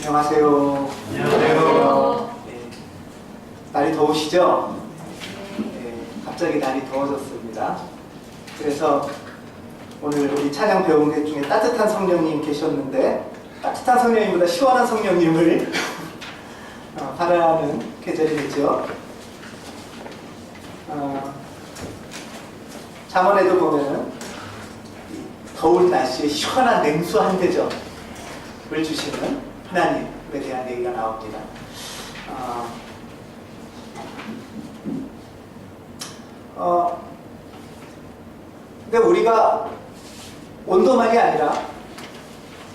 안녕하세요. 안녕하세요. 네, 날이 더우시죠? 네, 갑자기 날이 더워졌습니다. 그래서 오늘 우리 찬양 배운 것 중에 따뜻한 성령님 계셨는데 따뜻한 성령님보다 시원한 성령님을 바라는 계절이 됐죠. 잠언에도 보면은 더운 날씨에 시원한 냉수 한 대접을 주시는 하나님에 대한 얘기가 나옵니다. 근데 우리가 온도만이 아니라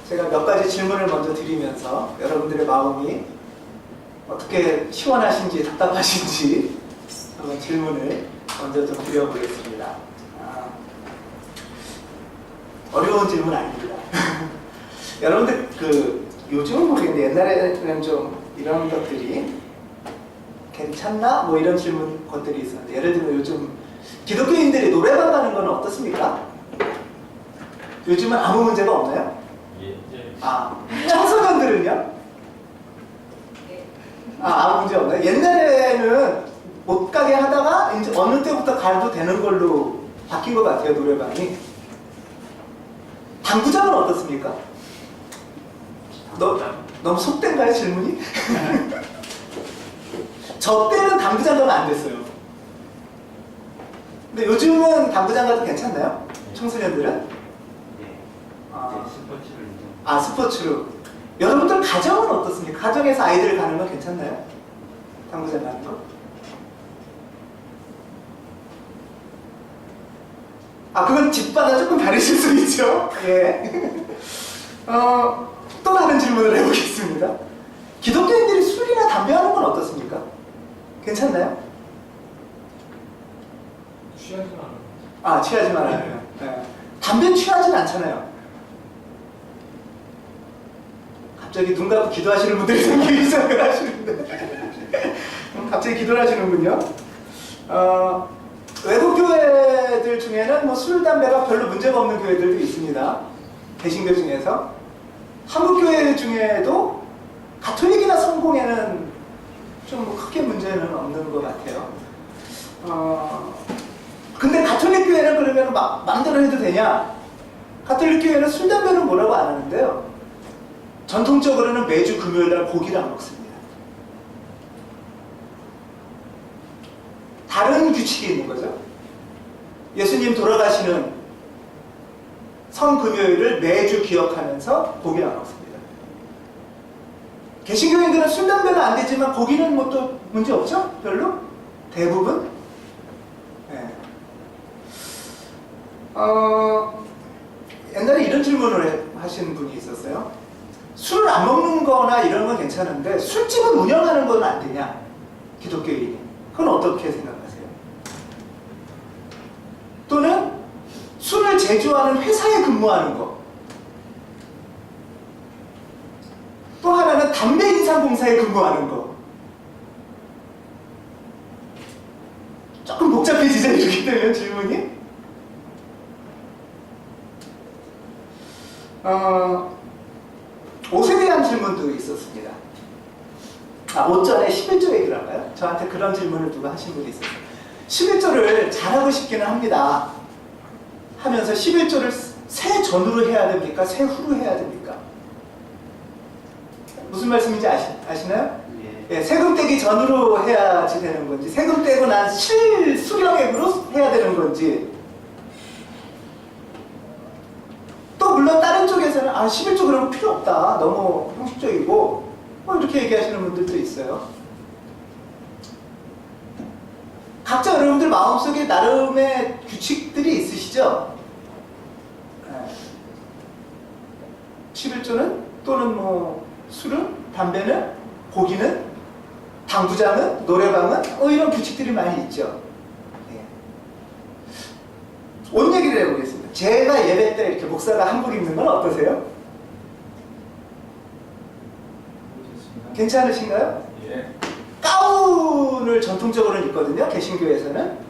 제가 몇 가지 질문을 먼저 드리면서 여러분들의 마음이 어떻게 시원하신지 답답하신지 한번 질문을 먼저 좀 드려보겠습니다. 어려운 질문 아닙니다. 여러분들 요즘은 모르겠는데 옛날에는 좀 이런 것들이 괜찮나? 뭐 이런 것들이 있었는데 예를 들면 요즘 기독교인들이 노래방 가는 건 어떻습니까? 요즘은 아무 문제가 없나요? 청소년들은요? 아무 문제 없나요? 옛날에는 못 가게 하다가 이제 어느 때부터 가도 되는 걸로 바뀐 것 같아요, 노래방이. 당구장은 어떻습니까? 너무 속된가요, 질문이? 저 때는 당구장 가면 안 됐어요. 근데 요즘은 당구장 가도 괜찮나요? 청소년들은? 스포츠로. 여러분들 가정은 어떻습니까? 가정에서 아이들 가는 건 괜찮나요? 당구장 가는 거? 그건 집마다 조금 다르실 수 있죠. 예. 또 다른 질문을 해보겠습니다. 기독교인들이 술이나 담배 하는 건 어떻습니까? 괜찮나요? 취하지 않아요. 취하지 말아요. 네. 담배는 취하진 않잖아요. 갑자기 눈 감고 기도하시는 분들이 생기기 시작을 하시는데 갑자기 기도를 하시는군요. 외국 교회들 중에는 뭐 술, 담배가 별로 문제가 없는 교회들도 있습니다. 개신교 중에서. 한국 교회 중에도 가톨릭이나 성공에는 좀 크게 문제는 없는 것 같아요. 근데 가톨릭 교회는 그러면 막 마음대로 해도 되냐? 가톨릭 교회는 술, 담배는 뭐라고 안 하는데요. 전통적으로는 매주 금요일날 고기를 안 먹습니다. 다른 규칙이 있는 거죠. 예수님 돌아가시는 성금요일을 매주 기억하면서 고기를 안 먹습니다. 개신교인들은 술, 담배는 안 되지만 고기는 뭐 또 문제 없죠? 별로? 대부분? 네. 옛날에 이런 질문을 하신 분이 있었어요. 술을 안 먹는 거나 이런 건 괜찮은데 술집은 운영하는 건 안 되냐? 기독교인이. 그건 어떻게 생각하세요? 또는 술을 제조하는 회사에 근무하는 거. 또 하나는 담배 인상공사에 근무하는 거. 조금 복잡해지죠, 이렇게 되면 질문이? 옷에 대한 질문도 있었습니다. 옷 전에 11조 얘기를 할까요? 저한테 그런 질문을 누가 하신 분이 있었어요. 11조를 잘하고 싶기는 합니다. 하면서 11조를 새 전후로 해야 됩니까? 새 후로 해야 됩니까? 무슨 말씀인지 아시나요? 예, 세금 떼기 전후로 해야지 되는 건지, 세금 떼고 난 실수령액으로 해야 되는 건지. 또 물론 다른 쪽에서는 11조 그러면 필요 없다. 너무 형식적이고 뭐 이렇게 얘기하시는 분들도 있어요. 각자 여러분들 마음속에 나름의 규칙들이 있으시죠? 11조는 또는 뭐 술은, 담배는, 고기는, 당구장은, 노래방은 이런 규칙들이 많이 있죠. 옷 얘기를 해보겠습니다. 제가 예배 때 이렇게 목사가 한복 입는 건 어떠세요? 괜찮으신가요? 예. 가운을 전통적으로 입거든요, 개신교에서는.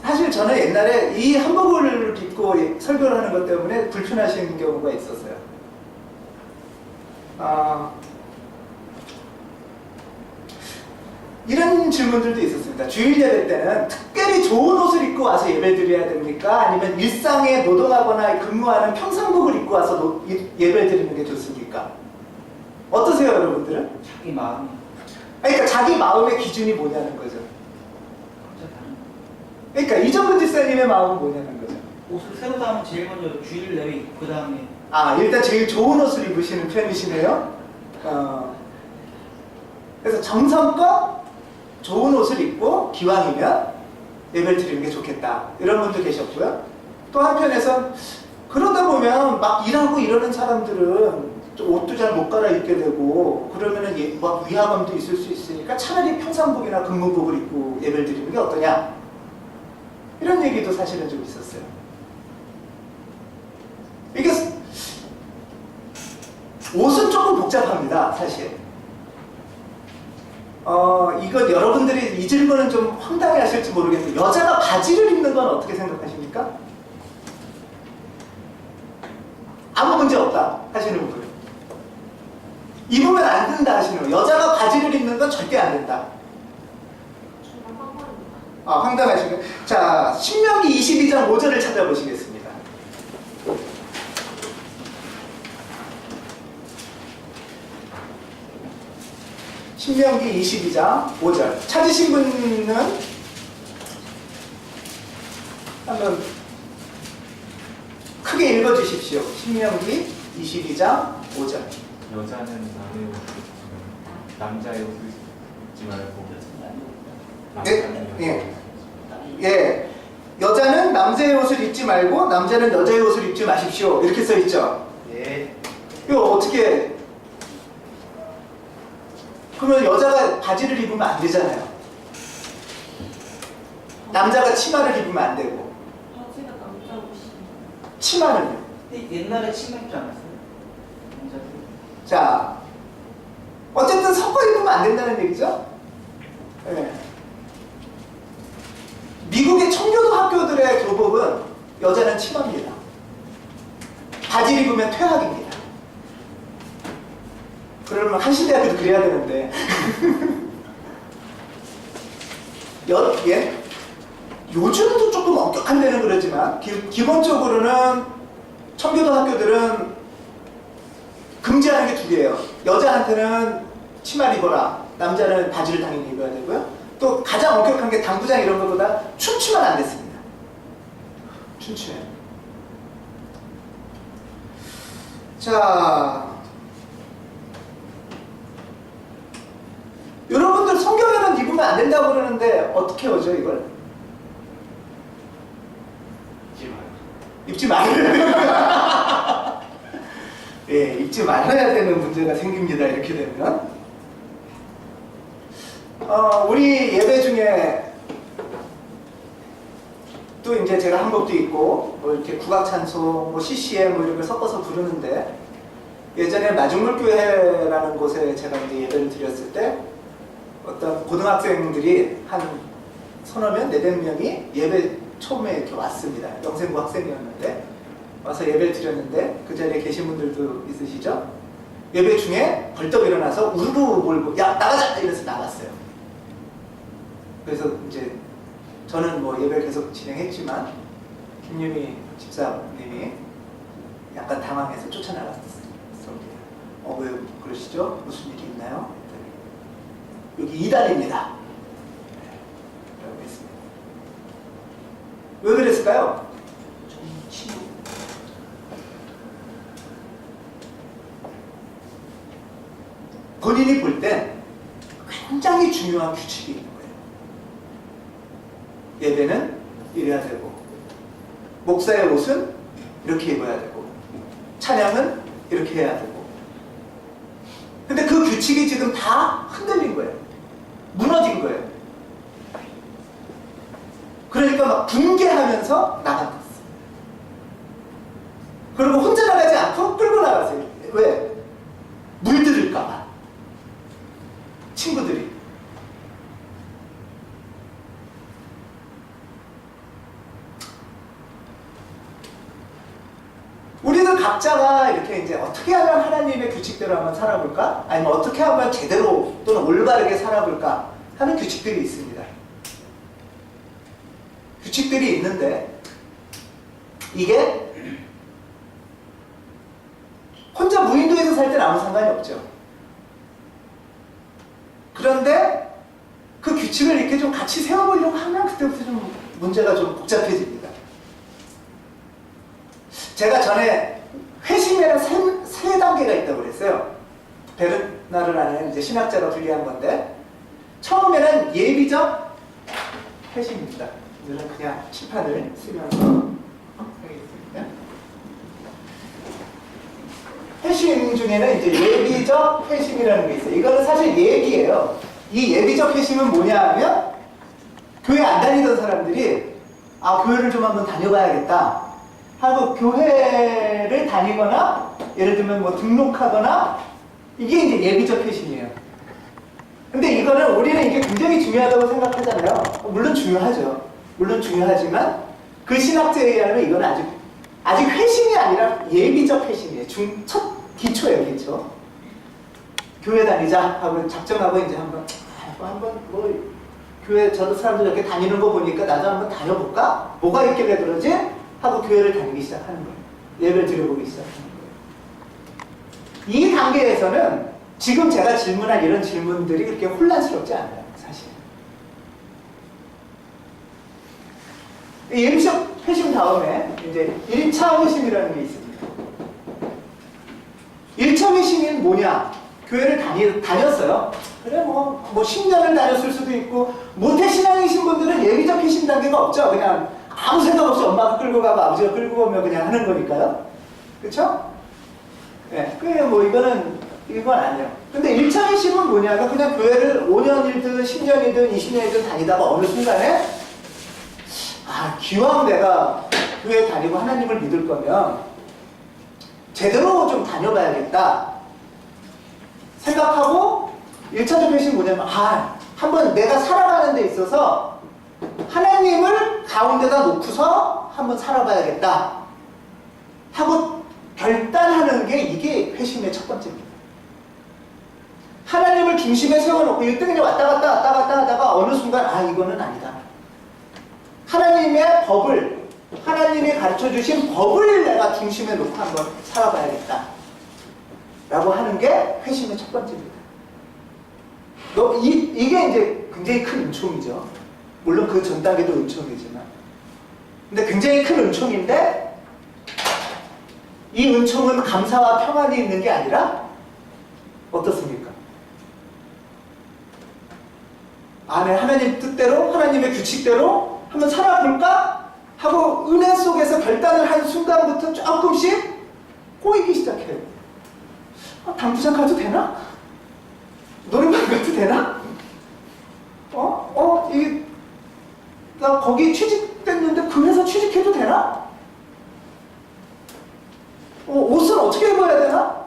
사실 저는 옛날에 이 한복을 입고 설교를 하는 것 때문에 불편하시는 경우가 있었어요. 이런 질문들도 있었습니다. 주일 예배 때는 특별히 좋은 옷을 입고 와서 예배 드려야 됩니까? 아니면 일상에 노동하거나 근무하는 평상복을 입고 와서 예배 드리는 게 좋습니까? 어떠세요, 여러분들은? 자기 마음이 그러니까 자기 마음의 기준이 뭐냐는 거죠. 각자 다른 그러니까 이정근 집사님의 마음은 뭐냐는 거죠. 옷을 새로 사면 제일 먼저 주일 내외 입고 그 다음에 일단 제일 좋은 옷을 입으시는 편이시네요. 그래서 정성껏 좋은 옷을 입고 기왕이면 예배를 드리는 게 좋겠다. 이런 분도 계셨고요. 또 한편에선 그러다 보면 막 일하고 이러는 사람들은 좀 옷도 잘 못 갈아입게 되고 그러면은 막 위화감도 있을 수 있으니까 차라리 평상복이나 근무복을 입고 예배를 드리는 게 어떠냐. 이런 얘기도 사실은 좀 있었어요. 이게 옷은 조금 복잡합니다, 사실. 이건 여러분들이 이 질문은 좀 황당해 하실지 모르겠는데 여자가 바지를 입는 건 어떻게 생각하십니까? 아무 문제 없다 하시는 분, 입으면 안 된다 하시는 분, 여자가 바지를 입는 건 절대 안 된다. 황당하시네. 자, 신명기 22장 5절을 찾아보시겠습니다. 신명기 22장 5절 찾으신 분은 한번 크게 읽어주십시오. 신명기 22장 5절. 여자는 남의 옷을 입지 남자의 옷을 입지 말고 예. 여자는 남자의 옷을 입지 말고 남자는 여자의 옷을 입지 마십시오. 이렇게 써 있죠. 예. 이거 어떻게? 그러면 여자가 바지를 입으면 안 되잖아요. 남자가 치마를 입으면 안 되고. 바지가 남자 옷이. 치마는요? 근데 옛날에 치마 입지 않았어요? 남자들. 자, 어쨌든 섞어 입으면 안 된다는 얘기죠? 네. 미국의 청교도 학교들의 교복은 여자는 치마입니다. 바지를 입으면 퇴학입니다. 그러면 한신대학교도 그래야 되는데 예? 요즘도 조금 엄격한 데는 그러지만 기본적으로는 청교도 학교들은 금지하는 게 두 개예요. 여자한테는 치마를 입어라, 남자는 바지를 당연히 입어야 되고요. 또 가장 엄격한 게 당구장 이런 것보다 춤추면 안 됐습니다. 춤추면. 자, 여러분들 성경에는 입으면 안 된다고 그러는데 어떻게 오죠 이걸? 입지 말아야 예, 입지 말아야 되는 문제가 생깁니다. 이렇게 되면 우리 예배 중에 또 이제 제가 한곡도 있고 뭐 이렇게 국악찬송, 뭐 CCM 뭐 이런 걸 섞어서 부르는데 예전에 마중물교회라는 곳에 제가 이제 예배를 드렸을 때 어떤 고등학생들이 한 서너 명, 네댓 명이 예배 처음에 이렇게 왔습니다. 영생부 학생이었는데 와서 예배를 드렸는데 그 자리에 계신 분들도 있으시죠? 예배 중에 벌떡 일어나서 우르르 몰고 야 나가자! 이래서 나갔어요. 그래서 이제 저는 뭐 예배를 계속 진행했지만 김유미 집사님이 약간 당황해서 쫓아나갔습니다. 왜 그러시죠? 무슨 일이 있나요? 여기 이단입니다. 라고 했습니다. 왜 그랬을까요? 저는 친구. 본인이 볼 땐 굉장히 중요한 규칙이 있는 거예요. 예배는 이래야 되고, 목사의 옷은 이렇게 입어야 되고, 찬양은 이렇게 해야 되고. 근데 그 규칙이 지금 다 흔들린 거예요. 무너진 거예요. 그러니까 막 붕괴하면서 나갔어요. 그리고 혼자 나가지 않고 끌고 나가세요. 왜? 물들을까봐. 친구들이. 우리는 각자가 이렇게 이제 어떻게 하면 하나님의 규칙대로 한번 살아볼까? 아니면 어떻게 하면 제대로 또는 올바르게 살아볼까? 하는 규칙들이 있습니다. 규칙들이 있는데 이게 혼자 무인도에서 살 때는 아무 상관이 없죠. 그런데 그 규칙을 이렇게 좀 같이 세워보려고 하면 그때부터 좀 문제가 좀 복잡해집니다. 제가 전에 회심에는 세 단계가 있다고 그랬어요. 베르나르라는 이제 신학자가 분리한 건데, 처음에는 예비적 회심입니다. 오늘은 그냥 칠판을 쓰면서 하겠습니다. 회심 중에는 이제 예비적 회심이라는 게 있어요. 이거는 사실 예비예요. 이 예비적 회심은 뭐냐 하면, 교회 안 다니던 사람들이 교회를 좀 한번 다녀봐야겠다 하고 교회를 다니거나, 예를 들면 뭐 등록하거나, 이게 이제 예비적 회심이에요. 근데 이거는 우리는 이게 굉장히 중요하다고 생각하잖아요. 물론 중요하죠. 물론 중요하지만 그 신학자에 의하면 이건 아직 회심이 아니라 예비적 회심이에요. 첫 기초예요, 기초. 교회 다니자 하고 작정하고 이제 한번 뭐 교회 저도 사람들 이렇게 다니는 거 보니까 나도 한번 다녀볼까? 뭐가 있길래 그러지? 하고 교회를 다니기 시작하는 거예요. 예배를 드려보기 시작하는 거예요. 이 단계에서는 지금 제가 질문한 이런 질문들이 그렇게 혼란스럽지 않아요, 사실. 예비적 회심 다음에 이제 1차 회심이라는 게 있습니다. 1차 회심은 뭐냐? 교회를 다녔어요. 그래 뭐 10년을 다녔을 수도 있고, 모태신앙이신 분들은 예비적 회심 단계가 없죠. 그냥 아무 생각 없이 엄마가 끌고 가고 아버지가 끌고 오면 그냥 하는 거니까요. 그렇죠? 네, 뭐 이건 아니에요. 근데 1차 회심은 뭐냐면 그냥 교회를 5년이든 10년이든 20년이든 다니다가 어느 순간에 기왕 내가 교회 다니고 하나님을 믿을 거면 제대로 좀 다녀봐야겠다 생각하고, 1차적 회심은 뭐냐면 한번 내가 살아가는 데 있어서 하나님을 가운데다 놓고서 한번 살아봐야겠다 하고 결단하는 게, 이게 회심의 첫 번째입니다. 하나님을 중심에 세워놓고 1등이 왔다 갔다 하다가 어느 순간 이거는 아니다. 하나님의 법을, 하나님이 가르쳐주신 법을 내가 중심에 놓고 한번 살아봐야겠다 라고 하는 게 회심의 첫 번째입니다. 이게 이제 굉장히 큰 은총이죠. 물론 그 전 단계도 은총이지만, 근데 굉장히 큰 은총인데, 이 은총은 감사와 평안이 있는 게 아니라 어떻습니까? 안에 하나님 뜻대로, 하나님의 규칙대로 한번 살아볼까? 하고 은혜 속에서 결단을 한 순간부터 조금씩 꼬이기 시작해요. 당구장 가도 되나? 노래방 가도 되나? 나 거기 취직됐는데 그 회사 취직해도 되나? 옷은 어떻게 입어야 되나?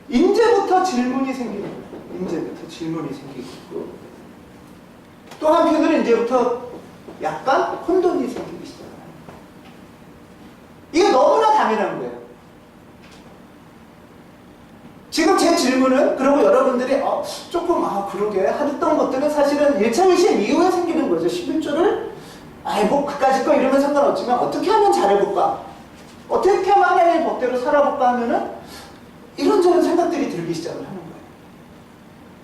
이제부터 질문이 생기는 거예요. 이제부터 질문이 생기고, 또 한편으로는 이제부터 약간 혼돈이 생기기 시작해요. 이게 너무나 당연한 거예요. 지금 제 질문은, 그리고 여러분들이 조금 그러게 하던 것들은 사실은 1차 회심 이후에 생기는 거죠. 11조를 뭐 그까짓 거 이러면 상관없지만 어떻게 하면 잘해볼까? 어떻게 하면 하나님의 법대로 살아볼까 하면은 이런저런 생각들이 들기 시작을 하는 거예요.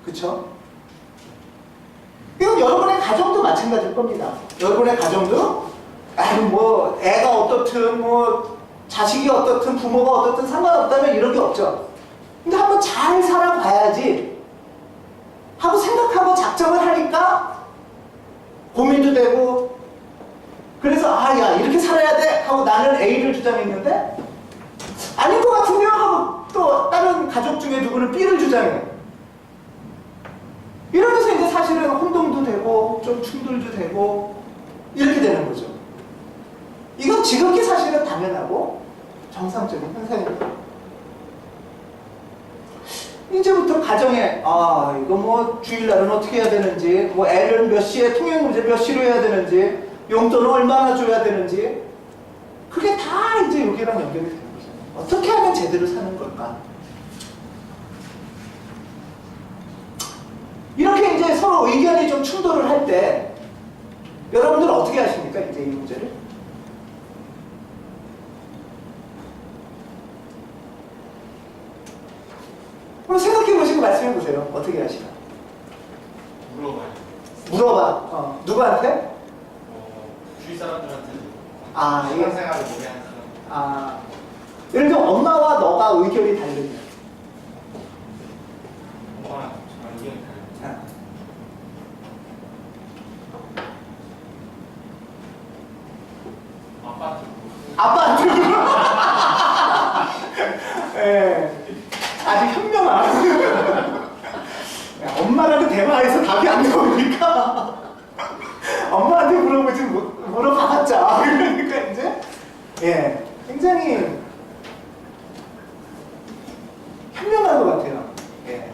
그쵸? 이건 여러분의 가정도 마찬가지일 겁니다. 여러분의 가정도 뭐 애가 어떻든 뭐 자식이 어떻든 부모가 어떻든 상관없다면 이런 게 없죠. 근데 한번 잘 살아봐야지 하고 생각하고 작정을 하니까 고민도 되고, 그래서 야 이렇게 살아야 돼 하고 나는 A를 주장했는데 아닌 것 같은데요 하고 또 다른 가족 중에 누구는 B를 주장해요. 이러면서 이제 사실은 혼동도 되고 좀 충돌도 되고 이렇게 되는 거죠. 이건 지극히 사실은 당연하고 정상적인 현상입니다. 이제부터 가정에 이거 뭐 주일날은 어떻게 해야 되는지, 뭐 애를 몇 시에 통행문제 몇 시로 해야 되는지, 용돈을 얼마나 줘야 되는지, 그게 그게 다 이제 여기랑 연결이 되는 거잖아요. 어떻게 하면 제대로 사는 걸까? 이렇게 이제 서로 의견이 좀 충돌을 할 때 여러분들은 어떻게 하십니까? 이제 이 문제를? 한번 생각해 보시고 말씀해 보세요. 어떻게 하시나? 물어봐요. 물어봐. 누구한테? 주위 사람들한테. 아, 이게 생활을 오래 하는 사람. 아, 예를 들면 엄마와 너가 의견이 다르면 엄마랑 저랑 의견이 달라요. 아빠한테 물어보고. 아빠한테 예, 아주 현명한 엄마랑 대화해서 답이 안 나오니까 엄마한테 물어보지 물어봐봤자 그러니까 이제 예, 굉장히 현명한 것 같아요. 예.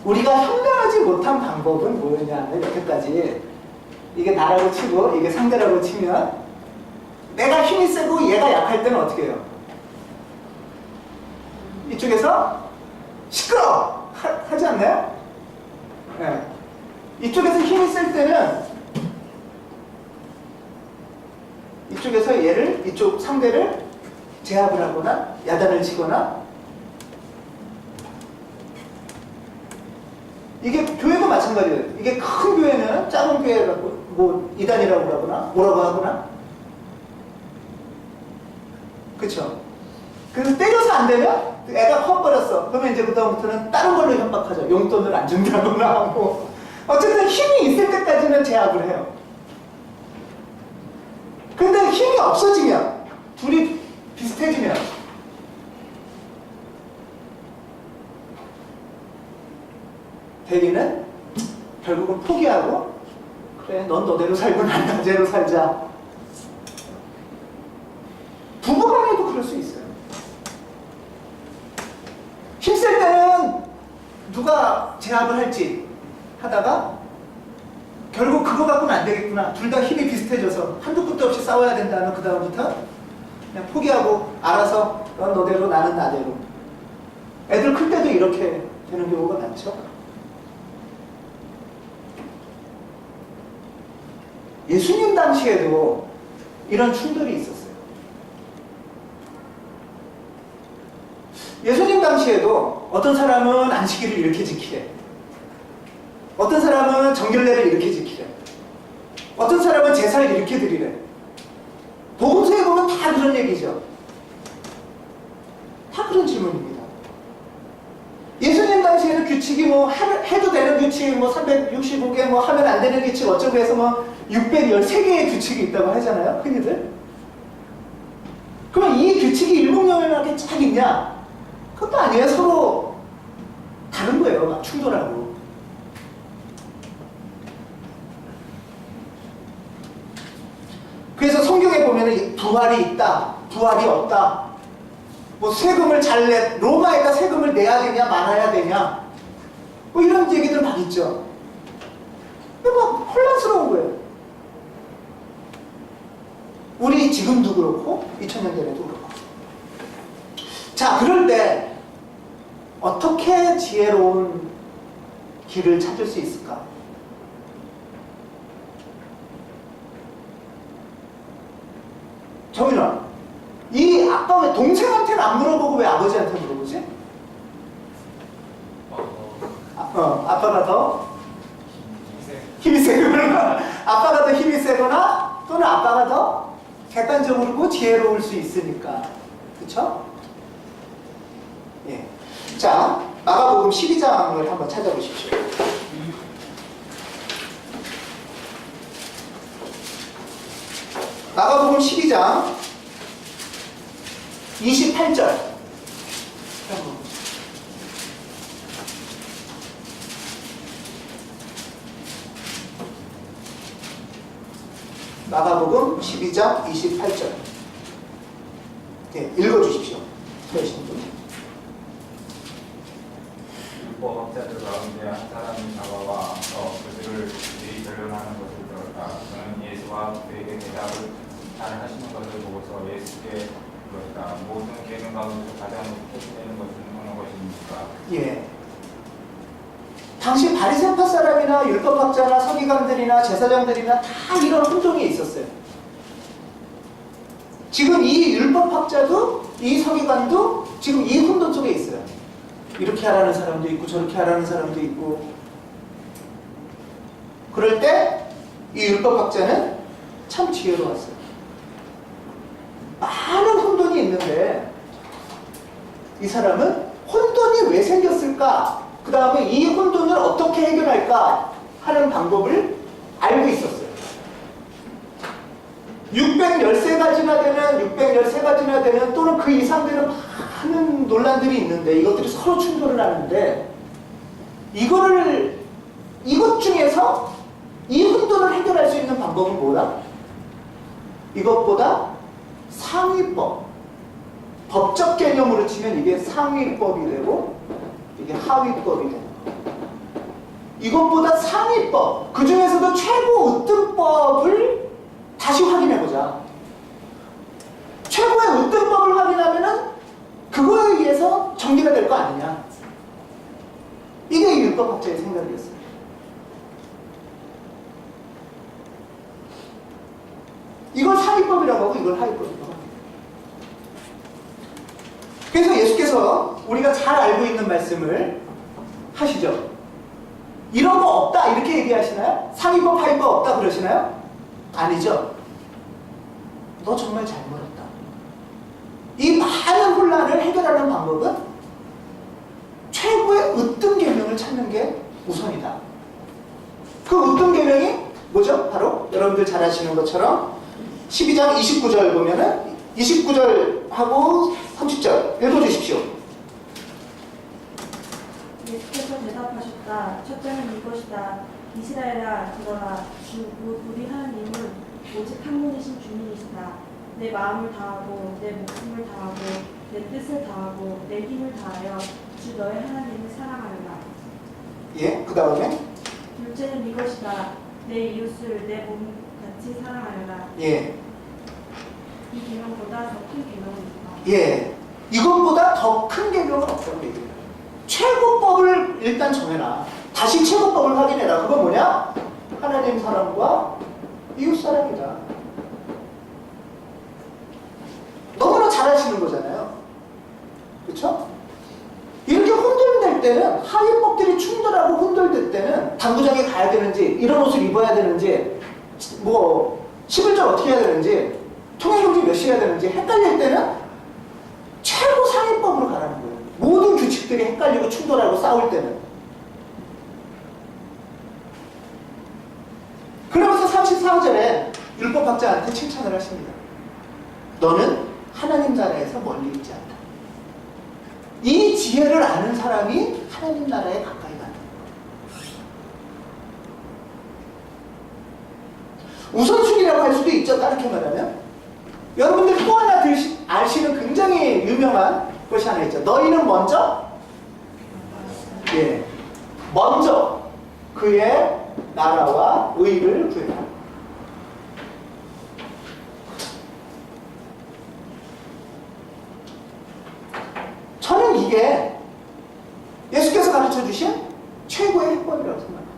우리가 현명하지 못한 방법은 뭐냐? 여태까지 이게 나라고 치고 이게 상대라고 치면 내가 힘이 세고 얘가 약할 때는 어떻게 해요? 이쪽에서 시끄러워! 하지 않나요? 네. 이쪽에서 힘이 쓸 때는 이쪽에서 얘를, 이쪽 상대를 제압을 하거나 야단을 치거나 이게 교회도 마찬가지예요. 이게 큰 교회는 작은 교회라고 뭐 이단이라고 하거나 뭐라고 하거나 그쵸? 그래서 때려서 안 되면 애가 커버렸어. 그러면 이제 그다음부터는 다른 걸로 협박하죠. 용돈을 안 준다거나 뭐 어쨌든 힘이 있을 때까지는 제압을 해요. 근데 힘이 없어지면 둘이 비슷해지면 대리는 결국은 포기하고 그래 넌 너대로 살고 난 나대로 살자. 부부간에도 그럴 수 있어요. 힘쓸 때는 누가 제압을 할지 하다가 결국 그거 갖고는 안 되겠구나. 둘 다 힘이 비슷해져서 한두 끝도 없이 싸워야 된다면 그 다음부터 그냥 포기하고 알아서 넌 너대로 나는 나대로. 애들 클 때도 이렇게 되는 경우가 많죠. 예수님 당시에도 이런 충돌이 있었어요. 예수님 당시에도 어떤 사람은 안식일을 이렇게 지키래. 어떤 사람은 정결례를 이렇게 지키래. 어떤 사람은 제사를 이렇게 드리래. 복음서에 보면 다 그런 얘기죠. 다 그런 질문입니다. 예수님 당시에는 규칙이 뭐 해도 되는 규칙 뭐 365개 뭐 하면 안 되는 규칙 어쩌고 해서 뭐 613개의 규칙이 있다고 하잖아요. 흔히들. 그럼 이 규칙이 일목요연하게 쫙 있냐? 그것도 아니에요. 서로 다른 거예요. 막 충돌하고. 그래서 성경에 보면은 부활이 있다, 부활이 없다. 뭐 세금을 잘 로마에다 세금을 내야 되냐 말아야 되냐. 뭐 이런 얘기들 막 있죠. 근데 막 혼란스러운 거예요. 우리 지금도 그렇고 2000년대에도 그렇고. 자, 그럴 때 어떻게 지혜로운 길을 찾을 수 있을까? 정윤아, 이 아빠 왜 동생한테는 안 물어보고 왜 아버지한테 물어보지? 아빠가 더 힘이 세거나 아빠가 더 힘이 세거나 또는 아빠가 더 객관적으로 지혜로울 수 있으니까. 그쵸? 예. 자, 마가복음 12장을 한번 찾아보십시오. 마가복음 12장 28절. 마가복음 12장 28절. 네, 읽어주십시오. 서신 분. 율법학자들 가운데 한 사람이 다가와서 그들을 일이 변론하는 것을 들었다. 그는 예수와 그에게 대답을 잘 하시는 것을 보고서 예수께 그러니까 모든 계명 가운데서 가장 높으시는 것은 어느 것입니까? 예. 당시 바리새파 사람이나 율법학자나 서기관들이나 제사장들이나 다 이런 혼동이 있었어요. 지금 이 율법학자도 이 서기관도 지금 이 혼돈 속에 있어요. 이렇게 하라는 사람도 있고 저렇게 하라는 사람도 있고. 그럴 때 이 율법학자는 참 지혜로웠어요. 많은 혼돈이 있는데 이 사람은 혼돈이 왜 생겼을까? 그 다음에 이 혼돈을 어떻게 해결할까 하는 방법을 알고 있었어요. 613가지나 되는 또는 그 이상 되는 많은 논란들이 있는데 이것들이 서로 충돌을 하는데 이것 중에서 이 혼돈을 해결할 수 있는 방법은 뭐다? 이것보다 상위법, 법적 개념으로 치면 이게 상위법이 되고 이게 하위법이 되는 거예요. 이것보다 상위법, 그 중에서도 최고 으뜸법을 다시 확인해보자. 최고의 으뜸법을 확인하면은 그거에 의해서 정리가 될 거 아니냐. 이게 이 율법학자의 생각이었어요. 이걸 상위법이라고 하고 이걸 하위법이라고 합니다. 그래서 예수께서 우리가 잘 알고 있는 말씀을 하시죠. 이런 거 없다 이렇게 얘기하시나요? 상위법 하위법 없다 그러시나요? 아니죠. 너 정말 잘 물었다. 이 많은 혼란을 해결하는 방법은 최고의 으뜸 계명을 찾는 게 우선이다. 그 으뜸 계명이 뭐죠? 바로 여러분들 잘 아시는 것처럼 12장 29절 보면은 29절하고 30절 읽어주십시오. 예수께서 대답하셨다. 첫째는 이것이다. 이스라엘아 들어라. 주 우리 하나님은 오직 한 분이신 주님이시다. 내 마음을 다하고 내 목숨을 다하고 내 뜻을 다하고 내 힘을 다하여 주 너의 하나님을 사랑하리라. 예, 그 다음에 둘째는 이것이다. 내 이웃을 내 몸 같이 사랑하여라. 예, 이 계명보다 더 큰 계명은 있다. 예, 이것보다 더 큰 계명은 없다고 얘기해요. 최고법을 일단 정해라. 다시 최고법을 확인해라. 그건 뭐냐? 하나님 사랑과 이웃 사랑이다. 너무나 잘 아시는 거잖아요. 그렇죠? 이렇게 혼돈될 때는 하위법들이 충돌하고 혼돌될 때는 당구장에 가야 되는지 이런 옷을 입어야 되는지 뭐 11절 어떻게 해야 되는지 통행금지 몇 시 해야 되는지 헷갈릴 때는 최고 상위법으로 가라는 거예요. 모든 규칙들이 헷갈리고 충돌하고 싸울 때는. 그러면서 34절에 율법학자한테 칭찬을 하십니다. 너는 하나님 나라에서 멀리 있지 않다. 이 지혜를 아는 사람이 하나님 나라에 가까이 간다. 우선순위라고 할 수도 있죠. 다르게 말하면 여러분들 또 하나 아시는 굉장히 유명한 것이 하나 있죠. 너희는 먼저 먼저 그의 나라와 의를 구해라. 저는 이게 예수께서 가르쳐 주신 최고의 해법이라고 생각합니다.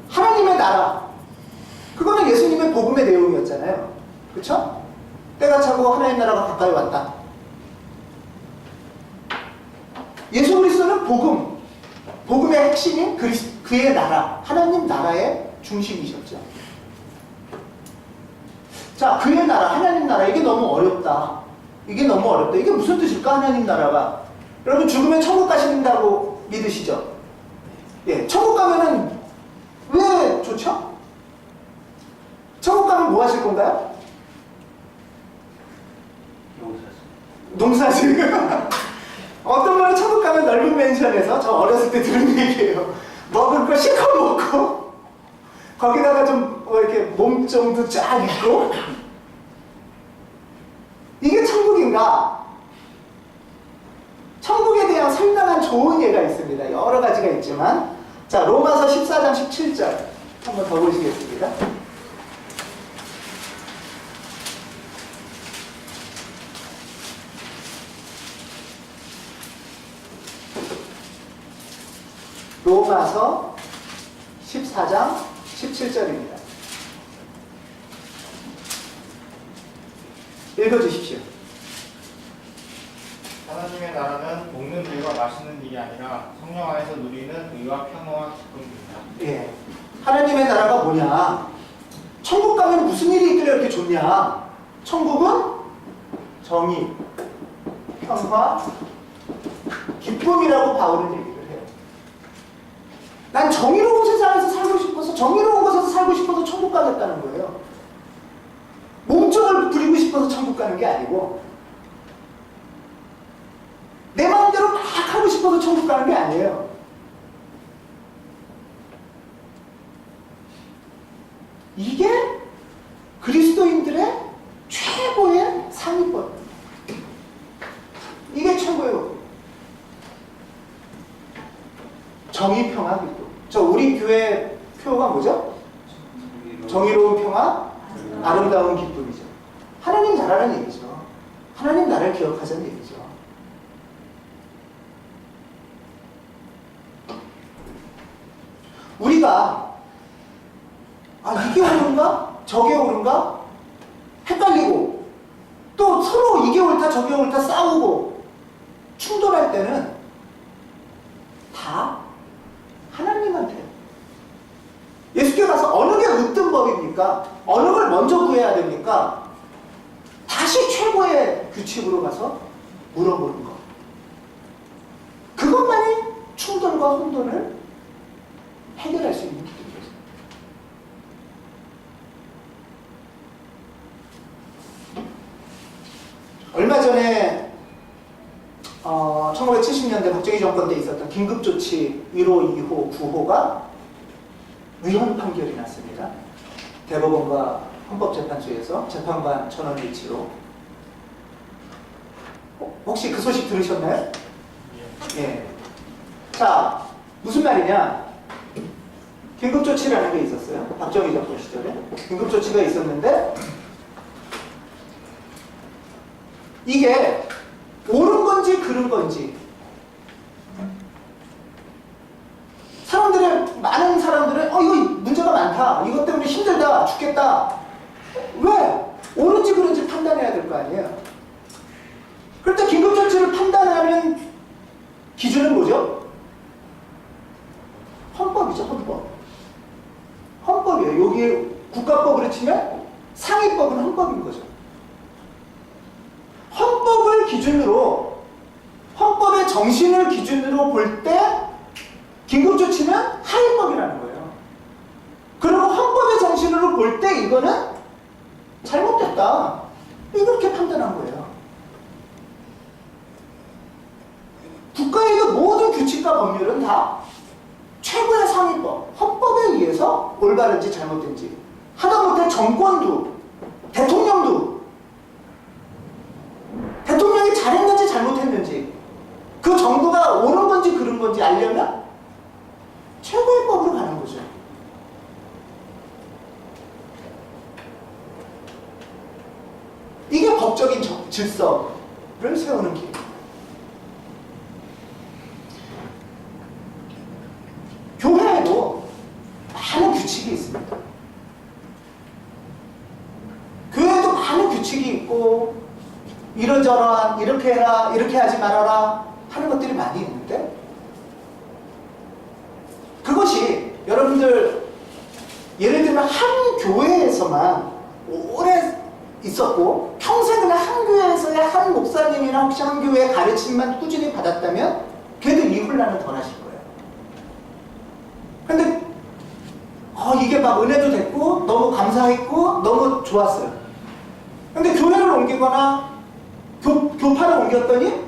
하나님의 나라, 그거는 예수님의 복음의 내용이었잖아요. 그렇죠? 때가 차고 하나님 나라가 가까이 왔다. 예수 그리스도는 복음의 핵심인 그의 나라, 하나님 나라의 중심이셨죠. 자, 그의 나라, 하나님 나라, 이게 너무 어렵다. 이게 무슨 뜻일까, 하나님 나라가? 여러분, 죽으면 천국 가신다고 믿으시죠? 예, 천국 가면은 왜 좋죠? 천국 가면 뭐 하실 건가요? 농사지. 어떤 분은 천국 가면 넓은 맨션에서, 저 어렸을 때 들은 얘기예요. 먹을 거 실컷 먹고, 거기다가 좀 이렇게 몸정도 쫙 있고, 이게 천국인가? 천국에 대한 설명한 좋은 예가 있습니다. 여러 가지가 있지만, 자, 로마서 14장 17절. 한번 더 보시겠습니다. 로마서 14장 17절입니다. 읽어주십시오. 하나님의 나라는 먹는 일과 마시는 일이 아니라 성령 안에서 누리는 의와 평화와 기쁨입니다. 예. 하나님의 나라가 뭐냐? 천국 가면 무슨 일이 있길래 이렇게 좋냐? 천국은 정의, 평화, 기쁨이라고 바울은 얘기를 해요. 난 정의로운 세상에서 살고 싶어서, 정의로운 곳에서 살고 싶어서 천국 가겠다는 거예요. 몸종을 부리고 싶어서 천국 가는 게 아니고, 내 마음대로 막 하고 싶어서 천국 가는 게 아니에요. 이게 그리스도인들의 최고의 상위권. 이게 최고예요. 정의, 평화, 기쁨. 저 우리 교회 표가 뭐죠? 정의로운 평화, 아름다운 기쁨이죠. 하나님 나라는 얘기죠. 하나님 나라를 기억하자는 얘기죠. 우리가 이게 옳은가? 저게 옳은가? 헷갈리고 또 서로 이게 옳다 저게 옳다 싸우고 충돌할 때는 다 하나님한테 예수께 가서 어느 게 으뜸 법입니까? 어느 걸 먼저 구해야 됩니까? 다시 최고의 규칙으로 가서 물어보는 것. 그것만이 충돌과 혼돈을 해결할 수 있는 길이죠. 얼마 전에 1970년대 박정희 정권 때 있었던 긴급조치 1호, 2호, 9호가 위헌 판결이 났습니다. 대법원과 헌법재판소에서 재판관 전원 일치로. 혹시 그 소식 들으셨나요? 예. 자, 무슨 말이냐? 긴급조치라는 게 있었어요. 박정희 정권 시절에. 긴급조치가 있었는데 이게 옳은 건지 그른 건지 많은 사람들은 이거 문제가 많다. 이것 때문에 힘들다. 죽겠다. 왜? 옳은지 그른지 판단해야 될 거 아니에요. 그럴 때 긴급조치를 판단하는 기준은 뭐죠? 헌법이죠. 헌법이에요. 여기에 국가법으로 치면 상위법은 헌법인 거죠. 헌법을 기준으로, 헌법의 정신을 기준으로 볼 때 긴급조치는 하위법이라는 거예요. 그리고 헌법의 정신으로 볼 때 이거는 잘못됐다. 이렇게 판단한 거예요. 국가의 모든 규칙과 법률은 다 최고의 상위법, 헌법에 의해서 올바른지 잘못된지, 하다못해 정권도, 대통령이 잘했는지 잘못했는지, 그 정부가 옳은 건지 그른 건지 알려면 최고의 법으로 가는 거죠. 이게 법적인 질서를 세우는 길입니다. 교회에도 많은 규칙이 있습니다. 교회에도 많은 규칙이 있고 이런저런 이렇게 해라 이렇게 하지 말아라 하는 것들이 많이 있는데 그것이 여러분들 예를 들면 한 교회에서만 오래 있었고 평생 그냥 한 교회에서의 한 목사님이나 혹시 한 교회의 가르침만 꾸준히 받았다면 걔들 이 혼란은 덜 하실 거예요. 근데 이게 막 은혜도 됐고 너무 감사했고 너무 좋았어요. 근데 교회를 옮기거나 교파를 옮겼더니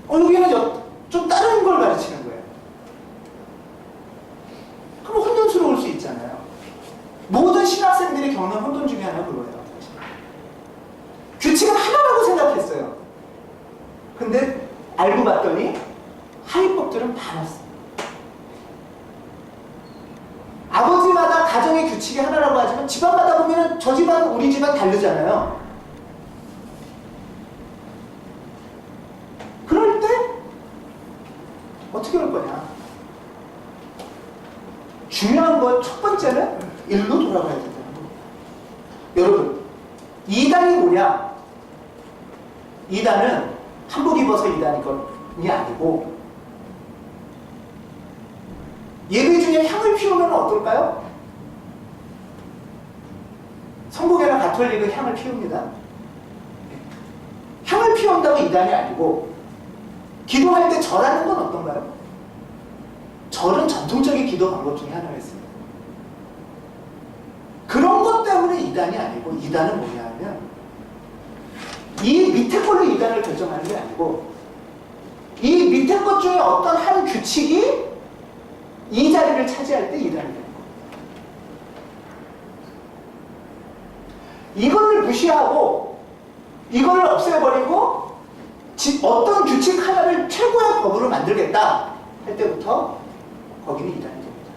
여기는 좀 다른 걸 가르치는 거예요. 그럼 혼돈스러울 수 있잖아요. 모든 신학생들이 겪는 혼돈 중에 하나가 그거예요. 사실. 규칙은 하나라고 생각했어요. 근데 알고 봤더니 하위법들은 많았어요. 가정의 규칙이 하나라고 하지만 집안마다 보면 저 집안 우리 집안 다르잖아요. 그럴 때 어떻게 할 거냐? 중요한 건 첫 번째는 일로 돌아가야 된다는 거예요. 여러분, 이단이 뭐냐? 이단은 한복 입어서 이단이 아니고 예배 중에 향을 피우면 어떨까요? 성공회나 가톨릭은 향을 피웁니다. 향을 피운다고 이단이 아니고 기도할 때 절하는 건 어떤가요? 절은 전통적인 기도 방법 중에 하나였습니다. 그런 것 때문에 이단이 아니고 이단은 뭐냐 하면 이 밑에 걸로 이단을 결정하는 게 아니고 이 밑에 것 중에 어떤 한 규칙이 이 자리를 차지할 때 이단이 되는 거예요. 이거를 무시하고 이거를 없애버리고 어떤 규칙 하나를 최고의 법으로 만들겠다 할 때부터 거기는 이단이 됩니다.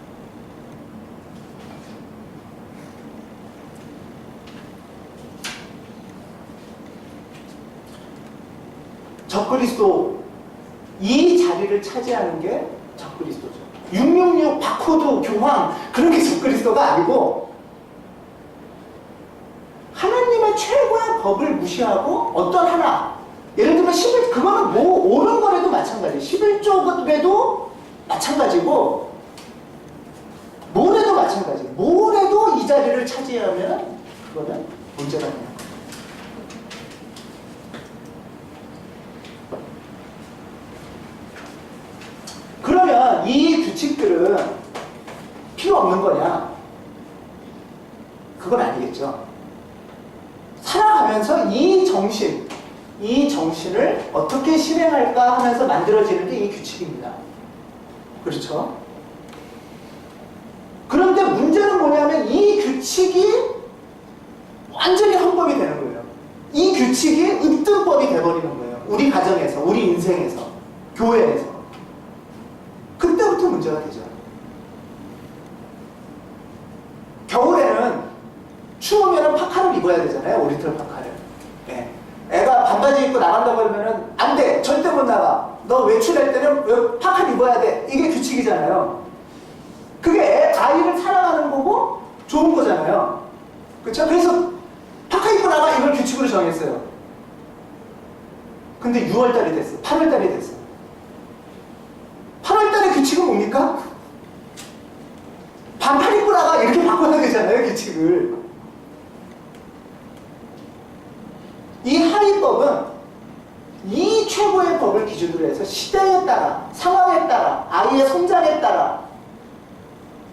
적그리스도 이 자리를 차지하는 게 적그리스도죠. 666 바코드 교황 그런 게 적그리스도가 아니고 하나님의 최고의 법을 무시하고 어떤 하나 예를 들면 11 그거는 뭐 옳은 거래도 마찬가지예요. 11조에도 마찬가지고 뭐래도 마찬가지예요. 뭐래도 이 자리를 차지하면 그거는 문제가 되는 거예요. 그러면 이 규칙들은 필요 없는 거냐? 그건 아니겠죠. 살아가면서 이 정신을 어떻게 실행할까 하면서 만들어지는 게 이 규칙입니다. 그렇죠? 그런데 문제는 뭐냐면 이 규칙이 완전히 헌법이 되는 거예요. 이 규칙이 으뜸법이 돼버리는 거예요. 우리 가정에서, 우리 인생에서, 교회에서. 그때부터 문제가 되죠. 겨울에는 추우면 파카를 입어야 되잖아요. 오리털 파카를. 네. 애가 반바지 입고 나간다고 그러면은 안 돼. 절대 못 나가. 너 외출할 때는 파카를 입어야 돼. 이게 규칙이잖아요. 그게 아이를 사랑하는 거고 좋은 거잖아요. 그렇죠? 그래서 파카 입고 나가 이걸 규칙으로 정했어요. 근데 6월달이 됐어. 8월달이 됐어. 8월달의 규칙은 뭡니까? 반팔 입고 나가 이렇게 바꿔야 되잖아요. 규칙을. 이 하위법은 이 최고의 법을 기준으로 해서 시대에 따라 상황에 따라 아이의 성장에 따라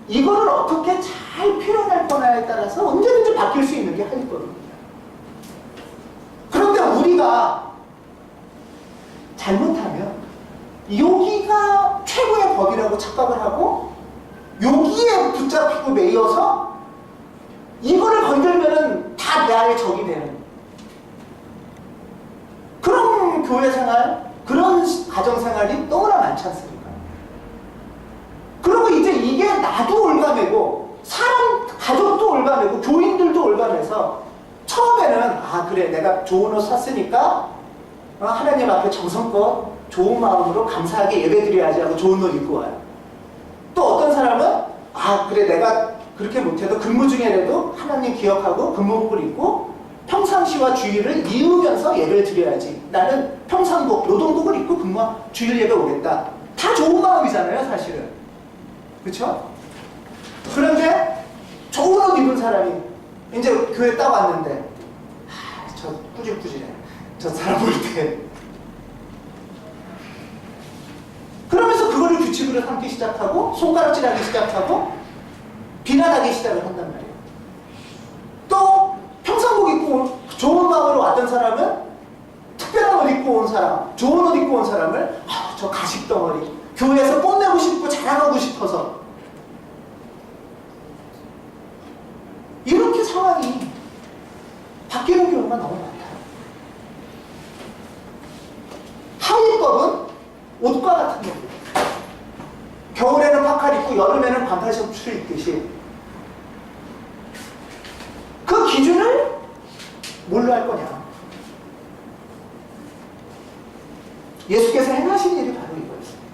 이거를 어떻게 잘 표현할 거냐에 따라서 언제든지 바뀔 수 있는 게 하위법입니다. 그런데 우리가 잘못하면 여기가 최고의 법이라고 착각을 하고 여기에 붙잡히고 매여서 이거를 건들면은 다 나의 적이 되는 그런 교회 생활, 그런 가정 생활이 너무나 많지 않습니까? 그리고 이제 이게 나도 올가매고 가족도 올가매고 교인들도 올가매서 처음에는 아 그래 내가 좋은 옷 샀으니까 하나님 앞에 정성껏 좋은 마음으로 감사하게 예배드려야지 하고 좋은 옷 입고 와요. 또 어떤 사람은 아 그래 내가 그렇게 못해도 근무 중에라도 하나님 기억하고 근무복을 입고 평상시와 주일을 이으면서 예배를 드려야지. 나는 평상복, 노동복을 입고 주일 예배 오겠다. 다 좋은 마음이잖아요, 사실은. 그렇죠? 그런데 좋은 옷 입은 사람이 이제 교회 딱 왔는데 저 꾸질꾸질해. 저 사람 볼 때. 그러면서 그거를 규칙으로 삼기 시작하고 손가락질하기 시작하고 비난하기 시작을 한단 말이에요. 또 평상복 입고 좋은 마음으로 왔던 사람은 특별한 옷 입고 온 사람, 좋은 옷 입고 온 사람을 저 가식덩어리 교회에서 뽐내고 싶고 자랑하고 싶어서 이렇게 상황이 바뀌는 경우가 너무 많아요. 하위법은 옷과 같은 겁니다. 겨울에는 파카를 입고 여름에는 반팔 셔츠를 입듯이 기준을 뭘로 할 거냐? 예수께서 행하신 일이 바로 이거였습니다.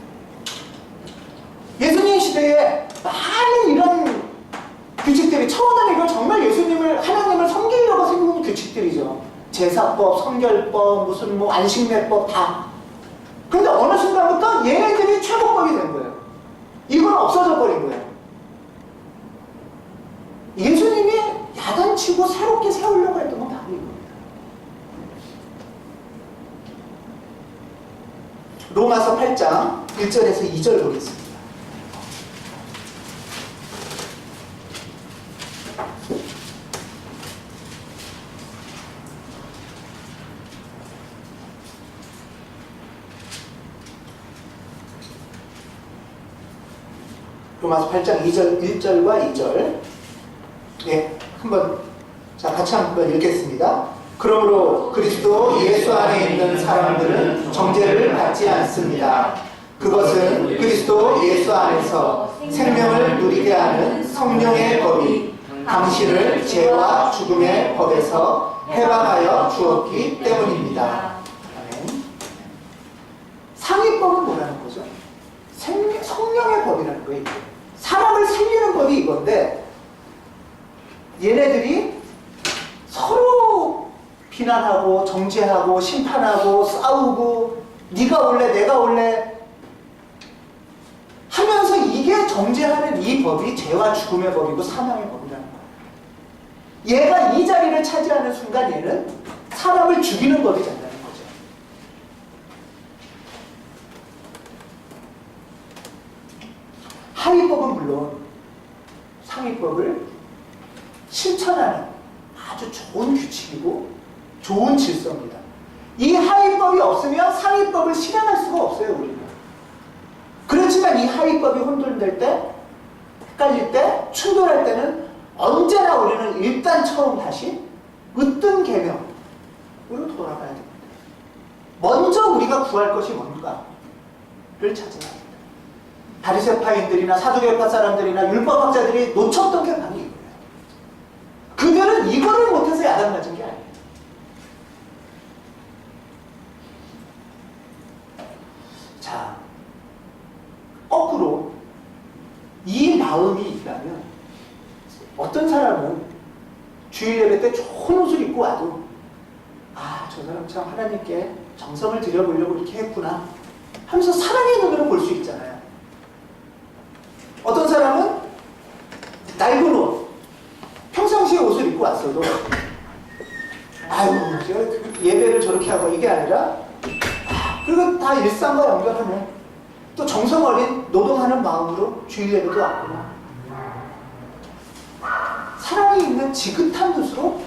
예수님 시대에 많은 이런 규칙들이, 처음에는 이건 정말 예수님을, 하나님을 섬기려고 생긴 규칙들이죠. 제사법, 성결법, 무슨 뭐 안식례법 다. 근데 어느 순간부터 얘네들이 최고법이 된 거예요. 이건 없어져 버린 거예요. 예수님이 야단치고 새롭게 세우려고 했던 건 바로 이겁니다. 로마서 8장 1절에서 2절 보겠습니다. 로마서 8장 1절과 2절. 예, 같이 한번 읽겠습니다. 그러므로 그리스도 예수 안에 있는 사람들은 정죄를 받지 않습니다. 그것은 그리스도 예수 안에서 생명을 누리게 하는 성령의 법이 당신을 죄와 죽음의 법에서 해방하여 주었기 때문입니다. 아멘. 상위법은 뭐라는 거죠? 성령의 법이라는 거예요. 사람을 살리는 법이 이건데, 얘네들이 서로 비난하고 정죄하고 심판하고 싸우고 네가 올래 내가 올래 하면서, 이게 정죄하는 이 법이 죄와 죽음의 법이고 사망의 법이라는 거예요. 얘가 이 자리를 차지하는 순간 얘는 사람을 죽이는 법이 된다는 거죠. 하위법은 물론 상위법을 실천하는 아주 좋은 규칙이고 좋은 질서입니다. 이 하위법이 없으면 상위법을 실행할 수가 없어요, 우리는. 그렇지만 이 하위법이 혼돈될 때, 헷갈릴 때, 충돌할 때는 언제나 우리는 일단 처음 다시 으뜸 계명으로 돌아가야 됩니다. 먼저 우리가 구할 것이 뭔가를 찾아야 합니다. 바리새파인들이나 사두개파 사람들이나 율법학자들이 놓쳤던 게 바로 이거예요. 그들은 이거를 못해서 야단맞은 게 아니에요. 자, 거꾸로 이 마음이 있다면, 어떤 사람은 주일 예배 때 좋은 옷을 입고 와도 저 사람 참 하나님께 정성을 들여보려고 이렇게 했구나 하면서 사랑의 눈으로 볼 수 있잖아요. 어떤 사람은 낡은 옷, 평상시에 옷을 입고 왔어도 제가 예배를 저렇게 하고 이게 아니라 그리고 다 일상과 연결하는, 또 정성 어린 노동하는 마음으로 주일 예배도 왔구나. 사랑이 있는 지긋한 눈으로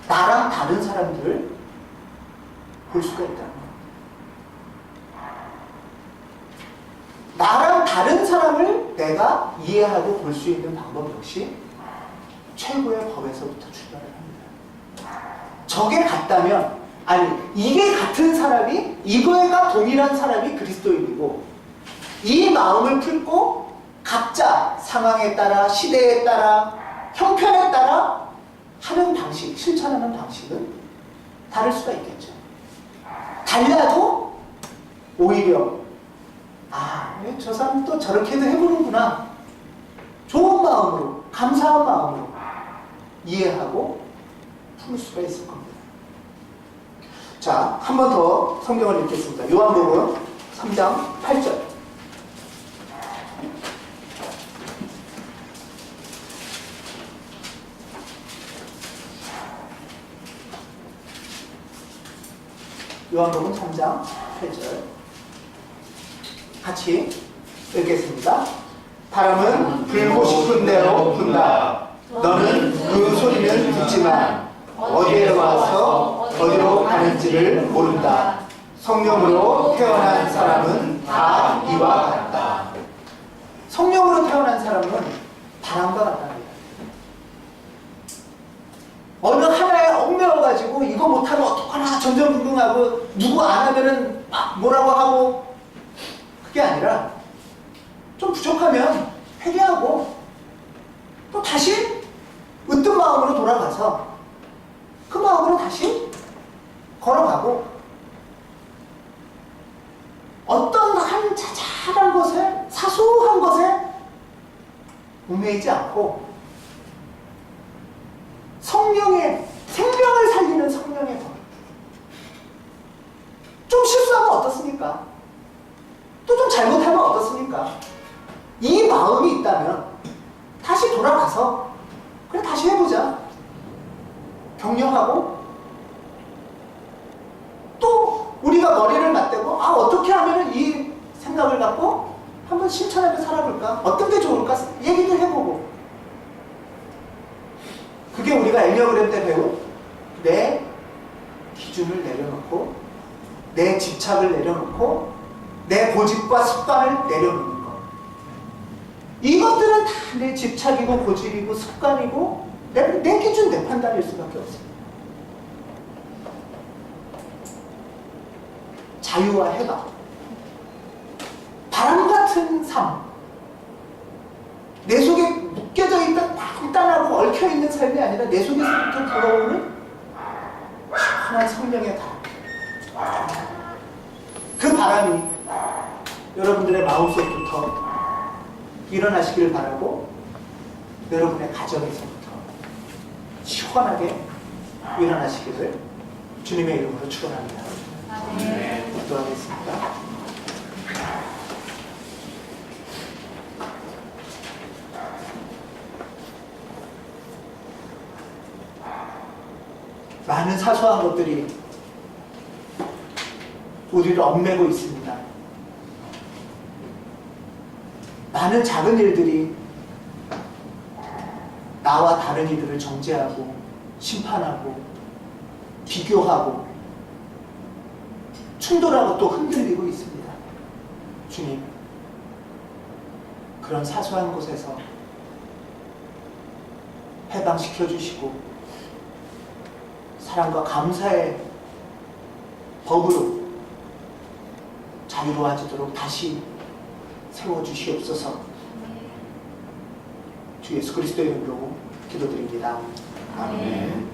나랑 다른 사람들을 볼 수가 있다는 거예요. 나랑 다른 사람을 내가 이해하고 볼 수 있는 방법 역시 최고의 법에서부터 출발을 합니다. 저게 같다면, 이게 같은 사람이, 이거가 동일한 사람이 그리스도인이고, 이 마음을 품고 각자 상황에 따라, 시대에 따라, 형편에 따라 하는 방식, 실천하는 방식은 다를 수가 있겠죠. 달라도 오히려 저 사람 또 저렇게도 해보는구나, 좋은 마음으로, 감사한 마음으로 이해하고 품을 수가 있을 겁니다. 자, 한 번 더 성경을 읽겠습니다. 요한복음 3장 8절. 요한복음 3장 8절 같이 읽겠습니다. 바람은 불고 싶은 대로 분다. 너는 그 소리는 듣지만 어디에 와서 어디로 가는지를 모른다. 성령으로 태어난 사람은 다 이와 같다. 성령으로 태어난 사람은 바람과 같답니다. 어느 하나에 얽매여가지고 이거 못하면 어떡하나 전전긍긍하고 누구 안 하면은 뭐라고 하고, 그게 아니라 좀 부족하면 회개하고 또 다시 으뜸 마음으로 돌아가서 마음으로 다시 걸어가고 어떤 한 자잘한 것에 사소한 것에 얽매이지 않고 성령의 생명을 살리는 성령의 법. 좀 실수하면 어떻습니까? 또 좀 잘못하면 어떻습니까? 이 마음이 있다면 다시 돌아가서 그래 다시 해보자. 격려하고 또 우리가 머리를 맞대고 어떻게 하면 이 생각을 갖고 한번 실천하며 살아볼까? 어떤 게 좋을까? 얘기도 해보고 그게 우리가 엔네아그램 때 배운 내 기준을 내려놓고 내 집착을 내려놓고 내 고집과 습관을 내려놓는 것. 이것들은 다 내 집착이고 고집이고 습관이고 내 기준, 내 판단일 수밖에 없습니다. 자유와 해방, 바람 같은 삶, 내 속에 묶여져 있던 단단하고 얽혀있는 삶이 아니라 내 속에서부터 들어오는 시원한 성령의 바람. 그 바람이 여러분들의 마음속부터 일어나시기를 바라고 여러분의 가정에서부터 시원하게 일어나시기를 주님의 이름으로 축원합니다. 기도하겠습니다. 많은 사소한 것들이 우리를 얽매고 있습니다. 많은 작은 일들이 나와 다른 이들을 정죄하고 심판하고 비교하고 충돌하고 또 흔들리고 있습니다. 주님, 그런 사소한 곳에서 해방시켜 주시고 사랑과 감사의 법으로 자유로워지도록 다시 세워주시옵소서. 주 예수 그리스도의 이름으로 기도드립니다. 아멘.